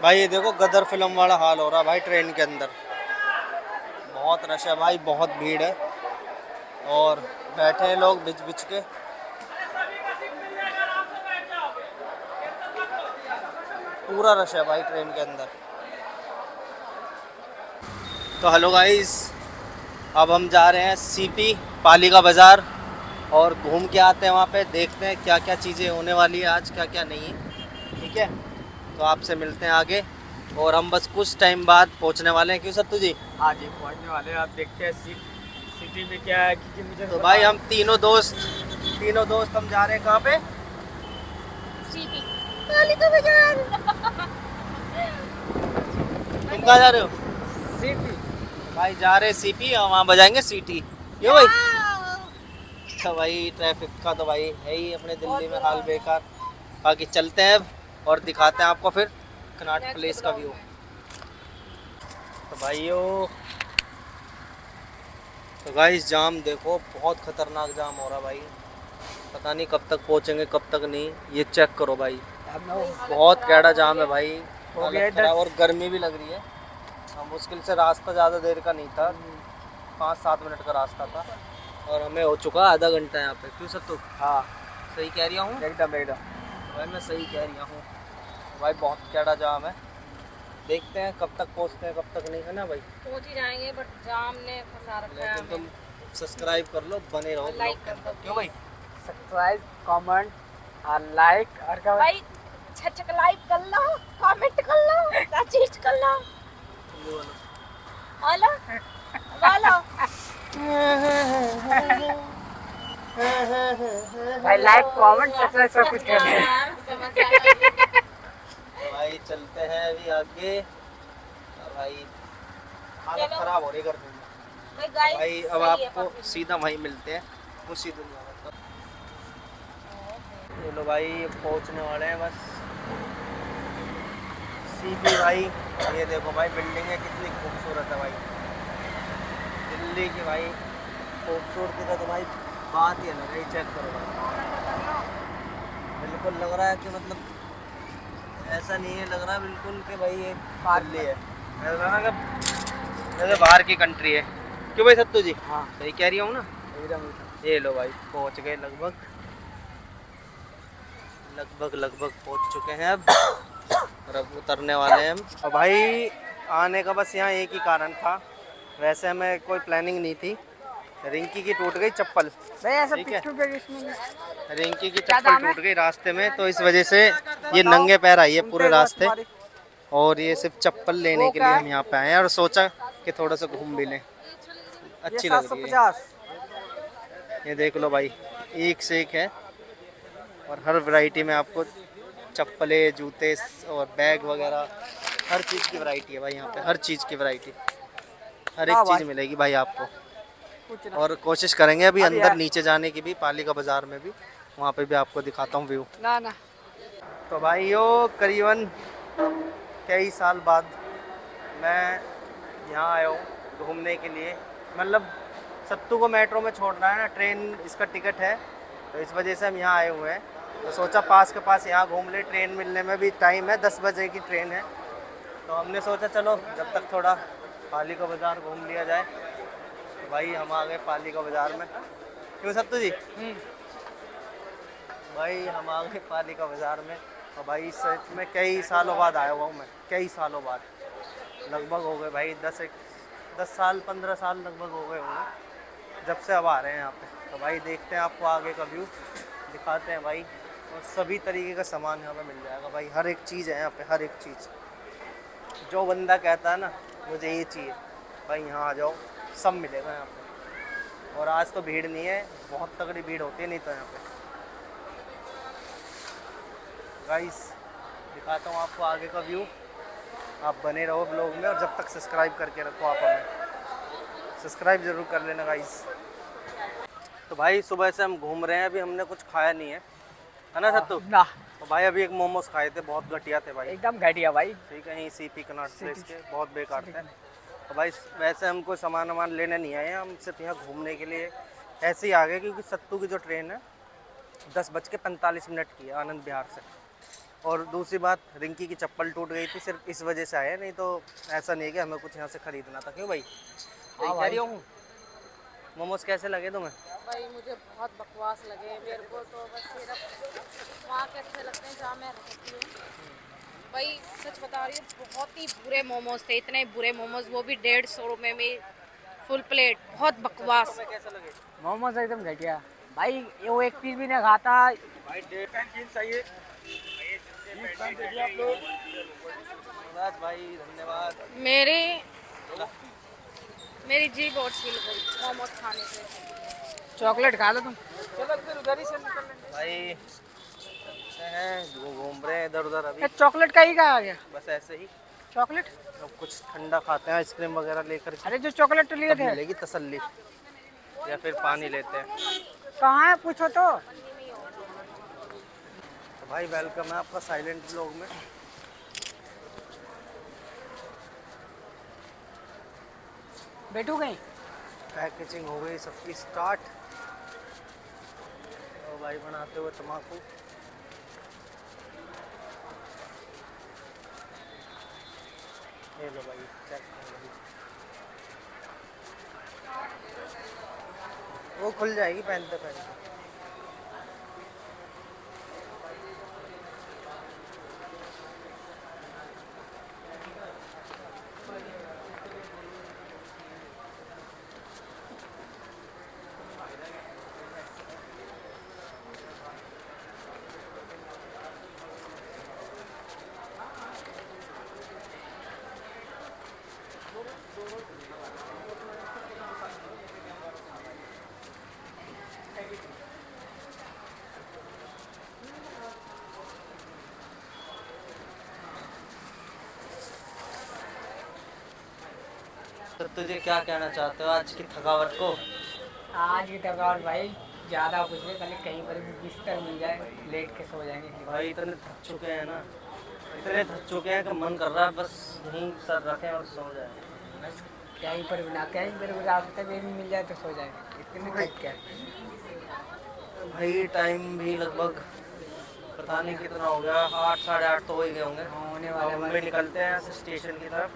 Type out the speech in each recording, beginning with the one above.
भाई ये देखो गदर फिल्म वाला हाल हो रहा है भाई ट्रेन के अंदर। बहुत रश है भाई, बहुत भीड़ है और बैठे हैं लोग बिच बिच के। पूरा रश है भाई ट्रेन के अंदर। तो हेलो गाइस, अब हम जा रहे हैं सीपी पालिका बाज़ार और घूम के आते हैं वहाँ पे, देखते हैं क्या क्या चीज़ें होने वाली है आज, क्या क्या नहीं है। ठीक है, तो आपसे मिलते हैं आगे और हम बस कुछ टाइम बाद पहुँचने वाले हैं। क्यों सत्तू जी? हाँ जी, पहुँचने वाले हैं। आप देखते हैं सिटी में क्या है, क्योंकि मुझे तो भाई हम तीनों दोस्त हम जा रहे हैं कहाँ पे? सीपी पालिका बाजार। तुम कहाँ जा रहे हो? सिटी भाई जा रहे हैं सीपी और वहाँ बजाएंगे सीटी। क्यों भाई? तो भाई ट्रैफिक का तो भाई है ही अपने दिल्ली में हाल बेकार। बाकी चलते हैं अब और दिखाते हैं आपको फिर कनॉट प्लेस का व्यू। तो भाइयों, तो गाइस जाम देखो, बहुत खतरनाक जाम हो रहा भाई। पता नहीं कब तक पहुंचेंगे कब तक नहीं। ये चेक करो भाई, बहुत कैड़ा जाम है भाई। हो गया हालत खराब और गर्मी भी लग रही है। मुश्किल से रास्ता ज़्यादा देर का नहीं था, 5-7 मिनट का रास्ता था और हमें हो चुका आधा घंटा यहाँ पे। क्यों सत्तू? हाँ, सही कह रहा हूँ एकदम एकदम। भाई, मैं सही कह रहा हूँ भाई, बहुत कैड़ा जाम है। देखते हैं कब तक पहुँचते हैं कब तक नहीं, है ना भाई? पहुंच ही जाएंगे बट जाम ने फंसा रखा है लेकिन तुम हमें। सब्सक्राइब कर लो, बने रहो लाइक ब्लॉग के कर अंदर। दो क्यों भाई? सब्सक्राइब, कमेंट और लाइक और क्या भाई छक लाइक कर लो, कमेंट कर लो, चीज कर लो। हेलो बोलो। भाई, लाइक कमेंट सब्सक्राइब सब कुछ कर दो। तो भाई चलते हैं अभी आगे। और भाई हालत चलो। खराब हो रही गर्मी में। भाई गाइस भाई अब आपको सीधा वहीं मिलते हैं उसी दुनिया में। चलो भाई पहुंचने वाले हैं बस सीपी भाई। ये देखो भाई बिल्डिंग है कितनी खूबसूरत है भाई, दिल्ली की भाई खूबसूरती का तो भाई बात ही अलग है। चेक करो भाई, बिल्कुल लग रहा है कि मतलब ऐसा नहीं है, लग रहा है बिल्कुल कि भाई ये दिल्ली है, ऐसा लग रहा है कि जैसे बाहर की कंट्री है। क्यों भाई सत्तू जी? हाँ, सही कह रही हूँ ना? एकदम। ये लो भाई पहुँच गए, लगभग लगभग पहुँच चुके हैं अब और अब उतरने वाले हैं हम। और भाई आने का बस यहाँ एक ही कारण था, वैसे हमें कोई प्लानिंग नहीं थी। रिंकी की टूट गई चप्पल। भाई ऐसा ठीक है, पिट्ठू पे इसमें रिंकी की क्या चप्पल दाम है? टूट गई रास्ते में, तो इस वजह से ये नंगे पैर आई है पूरे रास्ते। और ये सिर्फ चप्पल लेने के लिए हम यहाँ पे आए हैं और सोचा कि थोड़ा सा घूम भी लें, ये अच्छी लग रही है। 750। ये देख लो भाई, एक से एक है और हर वैरायटी में आपको चप्पलें, जूते और बैग वगैरह हर चीज़ की वैरायटी है भाई यहाँ पे। हर चीज़ की वैरायटी, हर एक हाँ चीज़ भाई, मिलेगी भाई आपको। कुछ ना। और कोशिश करेंगे अभी अभी अंदर है। नीचे जाने की भी, पालिका बाज़ार में भी, वहाँ पे भी आपको दिखाता हूँ व्यू। ना ना, तो भाइयों करीबन कई साल बाद मैं यहाँ आया हूँ घूमने के लिए। मतलब सत्तू को मेट्रो में छोड़ रहा है ना, ट्रेन इसका टिकट है, तो इस वजह से हम यहाँ आए हुए हैं। तो सोचा पास के पास यहाँ घूम ले, ट्रेन मिलने में भी टाइम है, 10 बजे की ट्रेन है। तो हमने सोचा चलो जब तक थोड़ा पालिका बाज़ार घूम लिया जाए। तो भाई हम आ गए पालिका बाज़ार में। क्यों सत्तू जी? भाई हम आ गए पालिका बाज़ार में। और भाई सच में कई सालों बाद आया हुआ हूँ मैं, कई सालों बाद। लगभग हो गए भाई 10 साल 15 साल लगभग हो गए होंगे जब से अब आ रहे हैं यहाँ पे। तो भाई देखते हैं, आपको आगे का व्यू दिखाते हैं भाई। और सभी तरीके का सामान यहाँ पे मिल जाएगा भाई, हर एक चीज़ है यहाँ पे, हर एक चीज़। जो बंदा कहता है ना मुझे ये चाहिए, भाई यहाँ आ जाओ, सब मिलेगा यहाँ पे। और आज तो भीड़ नहीं है, बहुत तगड़ी भीड़ होती है नहीं तो यहाँ पे। गाइस दिखाता हूँ आपको आगे का व्यू, आप बने रहो ब्लॉग में। और जब तक सब्सक्राइब करके रखो, आप हमें सब्सक्राइब ज़रूर कर लेना गाइस। तो भाई सुबह से हम घूम रहे हैं, अभी हमने कुछ खाया नहीं है ना सत्तू? ना, तो भाई अभी एक मोमोज खाए थे, बहुत घटिया थे भाई। एकदम घटिया भाई। ठीक है, यहीं सीपी कनॉट प्लेस के, बहुत बेकार थे। तो भाई वैसे हम कोई सामान वामान लेने नहीं आए हैं, हम सिर्फ यहाँ घूमने के लिए ऐसे ही आ गए, क्योंकि सत्तू की जो ट्रेन है 10:45 की है आनंद विहार से। और दूसरी बात, रिंकी की चप्पल टूट गई थी, सिर्फ इस वजह से आए, नहीं तो ऐसा नहीं है कि हमें कुछ यहाँ से खरीदना था। क्यों भाई? हाँ कह रही भाई। हूँ। मोमोज कैसे लगे तुम्हें? भाई मुझे बहुत बकवास लगे, मेरे को तो बस सिर्फ वहाँ के अच्छे लगते हैं जहाँ मैं रहती हूँ। भाई सच बता रही हूँ, बहुत ही बुरे मोमोज थे, इतने बुरे मोमोज, वो भी 150 रुपये में फुल प्लेट, बहुत बकवास। तुम्हें कैसे लगे? मोमोज एकदम घटिया भाई, वो एक पीस भी नहीं खाता भाई। चाहिए आप लोग। धन्यवाद भाई, धन्यवाद। मेरी जीभ और छिल गई मोमोज खाने से। चॉकलेट खा लो तुम। चलो फिर उधर ही से निकल लेंगे भाई अच्छे हैं, वो घूम रहे हैं इधर उधर अभी। चॉकलेट का ही कहा आ गया बस ऐसे ही। चॉकलेट। अब कुछ ठंडा खाते हैं, आइसक्रीम वगैरह लेकर के, अरे जो चॉकलेट लिए तब थे मिलेगी तसल्ली। या फिर पानी लेते हैं। कहाँ है पूछो तो। तो भाई वेलकम है आपका साइलेंट व्लॉग में। बैठू गई। पैकेजिंग हो गई सबकी स्टार्ट। और भाई बनाते हुए तम्बाकू। ये लो भाई, चेक करो भाई। वो खुल जाएगी पहनते पहनते। तो तुझे क्या कहना चाहते हो आज की थकावट को? आज की थकावट भाई ज़्यादा कुछ नहीं, खाली कहीं पर भी बिस्तर मिल जाए लेट के सो जाएंगे। भाई इतने थक चुके हैं ना, इतने थक चुके हैं कि मन कर रहा है बस यहीं सर रखें और सो जाए। बस कहीं पर भी ना, कहीं पर भी रास्ते में भी मिल जाए तो सो जाएंगे, इतने थक क्या। भाई टाइम भी लगभग पता नहीं कितना हो गया, 8 साढ़े 8 तो हो ही गए होंगे। होने अब वाला हम है भी निकलते हैं ऐसे स्टेशन की तरफ।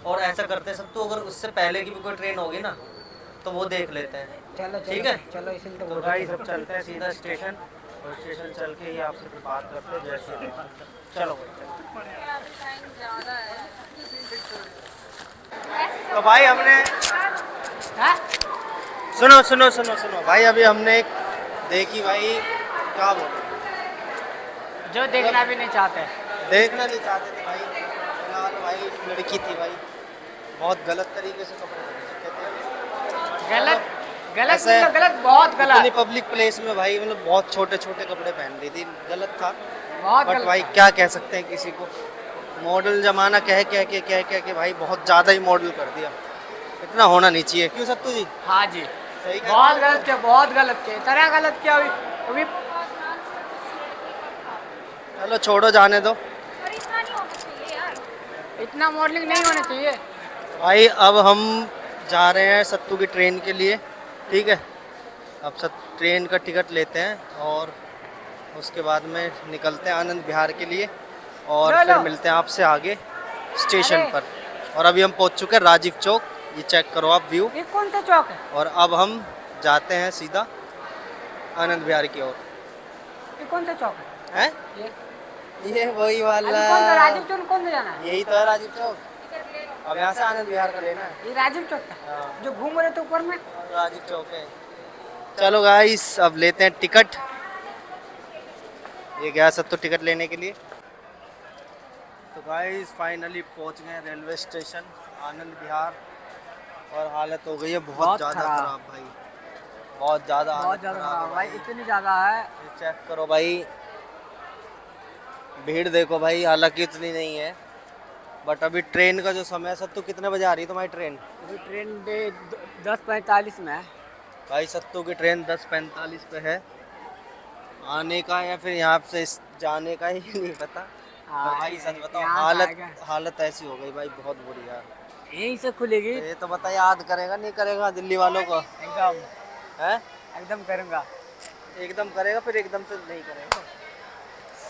और ऐसा करते सब, तो अगर उससे पहले की भी कोई ट्रेन होगी ना तो वो देख लेते हैं। चलो ठीक है, चलो इसलिए तो तो बोल भाई रहे सब चलते हैं सीधा स्टेशन, और स्टेशन चल के ही आपसे फिर बात करते हैं जैसे ही। चलो भाई चलो। टाइम ज़्यादा है। तो भाई हमने हाँ? सुनो सुनो सुनो सुनो भाई, अभी हमने एक देखी भाई, क्या बोल, जो देखना भी नहीं चाहते। देखना नहीं चाहते थे भाई। फिलहाल भाई लड़की थी भाई, बहुत गलत तरीके से कपड़े पहन रखे थे। गलत गलत ऐसे मतलब गलत, बहुत इतनी गलत, पब्लिक प्लेस में भाई, मतलब बहुत छोटे छोटे कपड़े पहन रही थी, गलत था। बहुत बट गलत भाई था। क्या कह सकते हैं किसी को, मॉडल जमाना कह के भाई बहुत ज़्यादा ही मॉडल कर दिया। इतना होना नहीं चाहिए। क्यों सत्तू जी? हाँ जी, सही कह बहुत रहे हो? गलत किया, बहुत गलत किया, इतना गलत किया अभी। चलो छोड़ो, जाने दो पर इतना नहीं होना चाहिए यार। इतना मॉडलिंग नहीं होना चाहिए। भाई। अब हम जा रहे हैं सत्तू की ट्रेन के लिए, ठीक है। अब ट्रेन का टिकट लेते हैं और उसके बाद में निकलते हैं आनंद विहार के लिए, और चलो। फिर मिलते हैं आपसे आगे स्टेशन अरे। पर। और अभी हम पहुंच चुके हैं राजीव चौक, ये चेक करो आप व्यू। ये कौन सा चौक है? और अब हम जाते हैं सीधा आनंद विहार की ओर। ये कौन सा चौक है? हैं? ये वही अभी वाला, कौन सा राजीव चौक, कौन सा जाना है? यही तो है राजीव चौक। अब यहाँ से आनंद विहार का लेना है। ये राजीव चौक था हाँ, जो घूम रहे थे ऊपर में। राजीव चौक है। चलो गाइस, अब लेते हैं टिकट। ये गया सब तो टिकट लेने के लिए। तो गाइस फाइनली पहुंच गए रेलवे स्टेशन आनंद विहार, और हालत हो गई है बहुत बहुत ज़्यादा खराब। खराब भाई, बहुत ज़्यादा बहुत हालत ज़्यादा खराब है खराब भाई, इतनी ज़्यादा है। ये चेक करो भाई, भीड़ देखो भाई, हालांकि इतनी नहीं है, बट अभी ट्रेन का जो समय है, सत्तू कितने बजे आ रही है तुम्हारी ट्रेन? अभी ट्रेन 10:45 में है। भाई सत्तू की ट्रेन 10:45 पे है। आने का या फिर यहाँ से जाने का ही नहीं पता। हाँ, भाई सच बताओ, यहाँ से हालत आएगा। हालत ऐसी हो गई भाई, बहुत बुरी यार। यहीं से खुलेगी। तो ये तो बता, याद करेगा नहीं करेगा दिल्ली वालों को? एकदम है, एकदम करूँगा। एकदम करेगा फिर एकदम से नहीं करेगा।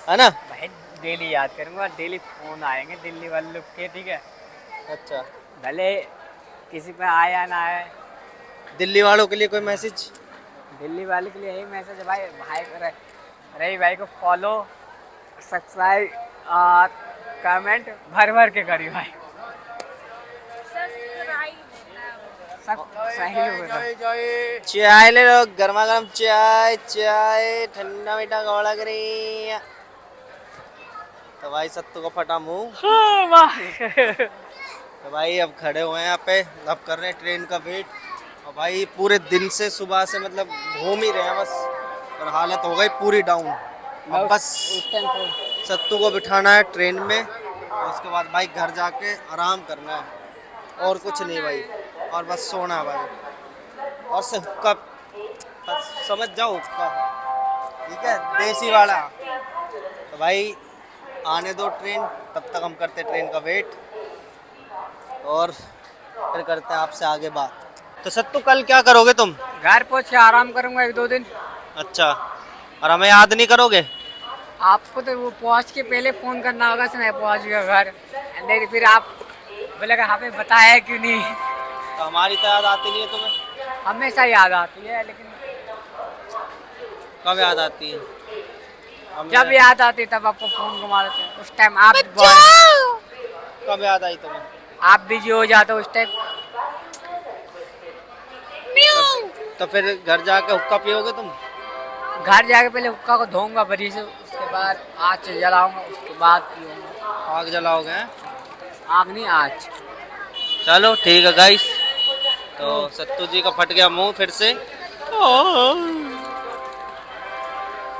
है ना? भाई डेली याद करूंगा, डेली फोन आएंगे दिल्ली वालों के, ठीक है, अच्छा, भले किसी पे आए या ना आए। दिल्ली वालों के लिए कोई मैसेज? दिल्ली वाले के लिए यही मैसेज है भाई, रही भाई को फॉलो, सब्सक्राइब और कमेंट भर भर के करी भाई, सब सही होगा। चाय ले लो, गर्मा गर्म चाय, चाय ठंडा मीठा गवाड़ा करी। तो भाई सत्तू को फटा मुंह। तो भाई अब खड़े हुए हैं यहाँ पे, अब कर रहे हैं ट्रेन का वेट। और भाई पूरे दिन से सुबह से मतलब घूम ही रहे हैं बस, और हालत हो गई पूरी डाउन। अब बस सत्तू को बिठाना है ट्रेन में, और उसके बाद भाई घर जाके आराम करना है, और कुछ नहीं भाई, और बस सोना है भाई। और से हुक्का, बस समझ जाओ हुक्का, ठीक है, देसी वाला। तो भाई आने दो ट्रेन, तब तक हम करते ट्रेन का वेट, और फिर करते हैं आपसे आगे बात। तो सत्तू कल क्या करोगे तुम? घर पहुंच के आराम करूंगा 1-2 दिन। अच्छा, और हमें याद नहीं करोगे? आपको तो वो पहुंच के पहले फोन करना होगा, से मैं पहुंच गया घर, नहीं फिर आप बोलेगा हमें बताया क्यों नहीं। तो हमारी तो याद आती नहीं है तुम्हें? हमेशा याद आती है, लेकिन कब याद आती है? जब याद आती तब आपको फोन घुमा देते हैं, उस टाइम आप कब याद आई तुम्हें? आप बिजी हो जाते हो उस टाइम। तो फिर घर जाके हुक्का पियोगे तुम? घर जाके पहले हुक्का को धोऊंगा बढ़िया से, उसके बाद आग जलाऊंगा, उसके बाद पीऊंगा। आग जलाओगे हैं? आग नहीं, आज। चलो ठीक है गाइस, तो सत्तू जी का फट गया मुंह फिर से।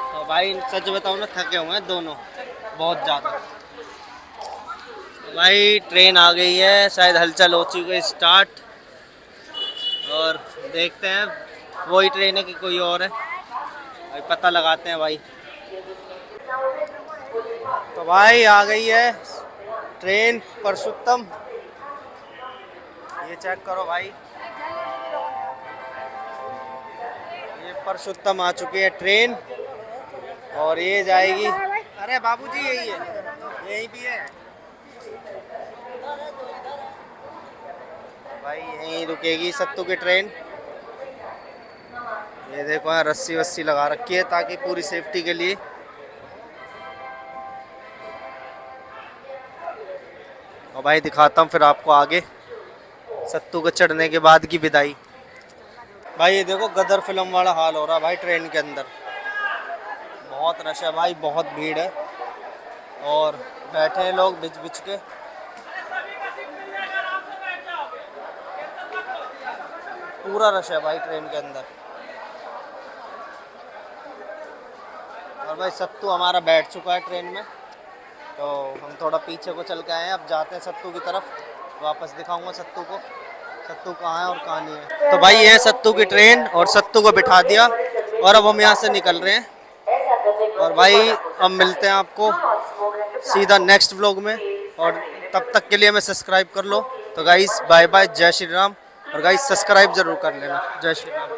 तो भाई सच बताओ ना, थके हुए हैं दोनों बहुत ज़्यादा। भाई ट्रेन आ गई है, शायद हलचल हो चुकी है स्टार्ट, और देखते हैं वही ट्रेन है कि कोई और है, भाई पता लगाते हैं भाई। तो भाई आ गई है ट्रेन परसुत्तम, ये चेक करो भाई, ये परसुत्तम आ चुकी है ट्रेन, और ये जाएगी, अरे बाबूजी यही है, यही भी है भाई, यहीं रुकेगी सत्तू की ट्रेन। ये देखो यहाँ रस्सी वस्सी लगा रखी है ताकि पूरी सेफ्टी के लिए। और भाई दिखाता हूँ फिर आपको आगे सत्तू को चढ़ने के बाद की विदाई। भाई ये देखो गदर फिल्म वाला हाल हो रहा है भाई ट्रेन के अंदर, बहुत रश है भाई, बहुत भीड़ है, और बैठे हैं लोग बिच बिच के। पूरा रश है भाई ट्रेन के अंदर। और भाई सत्तू हमारा बैठ चुका है ट्रेन में, तो हम थोड़ा पीछे को चल के आए हैं, अब जाते हैं सत्तू की तरफ, वापस दिखाऊंगा सत्तू को, सत्तू कहाँ है और कहाँ नहीं है। तो भाई ये है सत्तू की ट्रेन, और सत्तू को बिठा दिया, और अब हम यहाँ से निकल रहे हैं। और भाई अब मिलते हैं आपको सीधा नेक्स्ट व्लॉग में, और तब तक के लिए हमें सब्सक्राइब कर लो। तो गाइस बाय बाय, जय श्री राम, और गाइस सब्सक्राइब जरूर कर लेना। जय श्री राम।